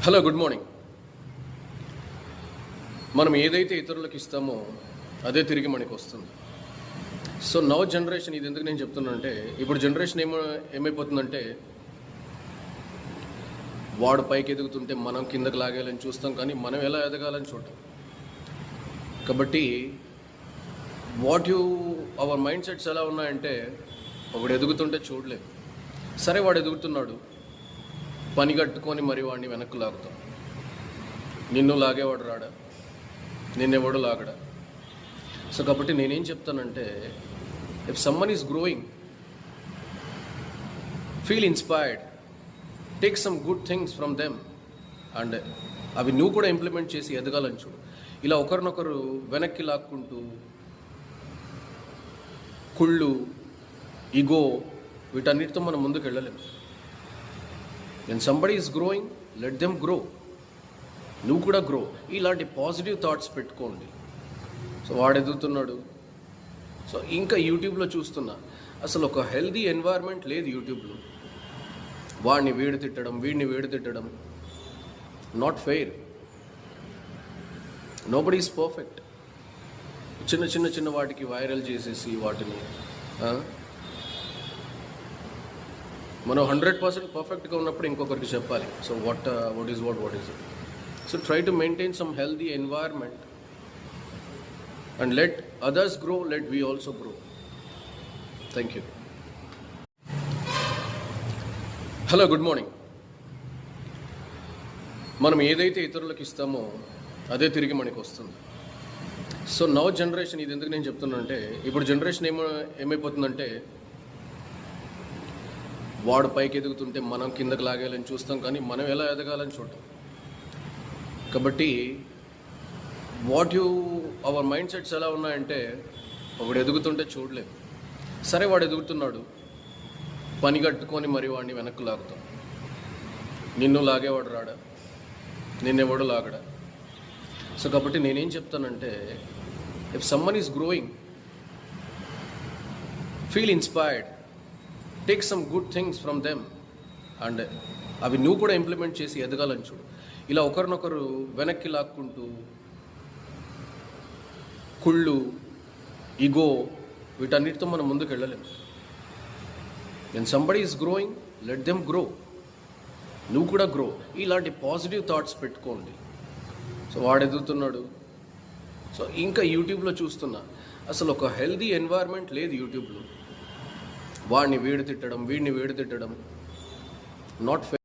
Hello, good morning. మనం ఏదైతే ఇతరులకు ఇస్తామో అదే తిరిగి మనకి వస్తుంది. సో నవ్ జనరేషన్, ఇది ఎందుకు నేను చెప్తున్నానంటే, ఇప్పుడు జనరేషన్ ఏమైపోతుందంటే, వాడు పైకి ఎదుగుతుంటే మనం కిందకి లాగాలని చూస్తాం, కానీ మనం ఎలా ఎదగాలని చూడటం. కాబట్టి అవర్ మైండ్ సెట్స్ ఎలా ఉన్నాయంటే, ఒకడు ఎదుగుతుంటే చూడలేం. సరే, వాడు ఎదుగుతున్నాడు, పని కట్టుకొని మరి వాడిని వెనక్కి లాగుతాం. నిన్ను లాగేవాడు రాడా, నిన్నెవడు లాగడా. సో కాబట్టి నేనేం చెప్తానంటే, if someone is growing, feel inspired, take some good things from them and అవి నువ్వు కూడా ఇంప్లిమెంట్ చేసి ఎదగాలని చూడు. ఇలా ఒకరినొకరు వెనక్కి లాక్కుంటూ కుళ్ళు, ఈగో, వీటన్నిటితో మనం ముందుకు వెళ్ళలేము. when somebody is growing, let them grow. నువ్వు కూడా గ్రో. ఇలాంటి పాజిటివ్ థాట్స్ పెట్టుకోండి. సో వాడు ఎదుగుతున్నాడు, సో ఇంకా యూట్యూబ్లో చూస్తున్నా, అసలు ఒక హెల్దీ ఎన్వైర్న్మెంట్ లేదు యూట్యూబ్లో. వాడిని వీడు తిట్టడం, వీడిని వీడు తిట్టడం, not fair. Nobody is perfect. చిన్న చిన్న చిన్న వాటికి వైరల్ చేసేసి వాటిని మనం 100% పర్ఫెక్ట్గా ఉన్నప్పుడు ఇంకొకరికి చెప్పాలి. So what is it. So try to maintain some healthy environment and let others grow, let we also grow. Thank you. Hello, good morning. మనం ఏదైతే ఇతరులకు ఇస్తామో అదే తిరిగి మనకి వస్తుంది. సో నవ్ జనరేషన్, ఇది ఎందుకు నేను చెప్తున్నానంటే, ఇప్పుడు జనరేషన్ ఏమైపోతుందంటే, వాడు పైకి ఎదుగుతుంటే మనం కిందకి లాగాలని చూస్తాం, కానీ మనం ఎలా ఎదగాలని చూడటం. కాబట్టి అవర్ మైండ్ సెట్స్ ఎలా ఉన్నాయంటే, ఒకడు ఎదుగుతుంటే చూడలేం. సరే, వాడు ఎదుగుతున్నాడు, పని కట్టుకొని మరి వాడిని వెనక్కి లాగుతాం. నిన్ను లాగేవాడు రాడా, నిన్నెవడు లాగడా. సో కాబట్టి నేనేం చెప్తానంటే, if someone is growing, feel inspired, take some good things from them and అవి నువ్వు కూడా ఇంప్లిమెంట్ చేసి ఎదగాలని చూడు. ఇలా ఒకరినొకరు వెనక్కి లాక్కుంటూ కుళ్ళు, ఈగో, వీటన్నిటితో మనం ముందుకు వెళ్ళలేము. when somebody is growing, let them grow. నువ్వు కూడా గ్రో. ఇలాంటి పాజిటివ్ థాట్స్ పెట్టుకోండి. సో వాడు ఎదుగుతున్నాడు, సో ఇంకా యూట్యూబ్లో చూస్తున్నా, అసలు ఒక హెల్దీ ఎన్వైర్న్మెంట్ లేదు యూట్యూబ్లో. వాడిని వీడు తిట్టడం, వీడిని వీడు తిట్టడం, నాట్ ఫెయిర్.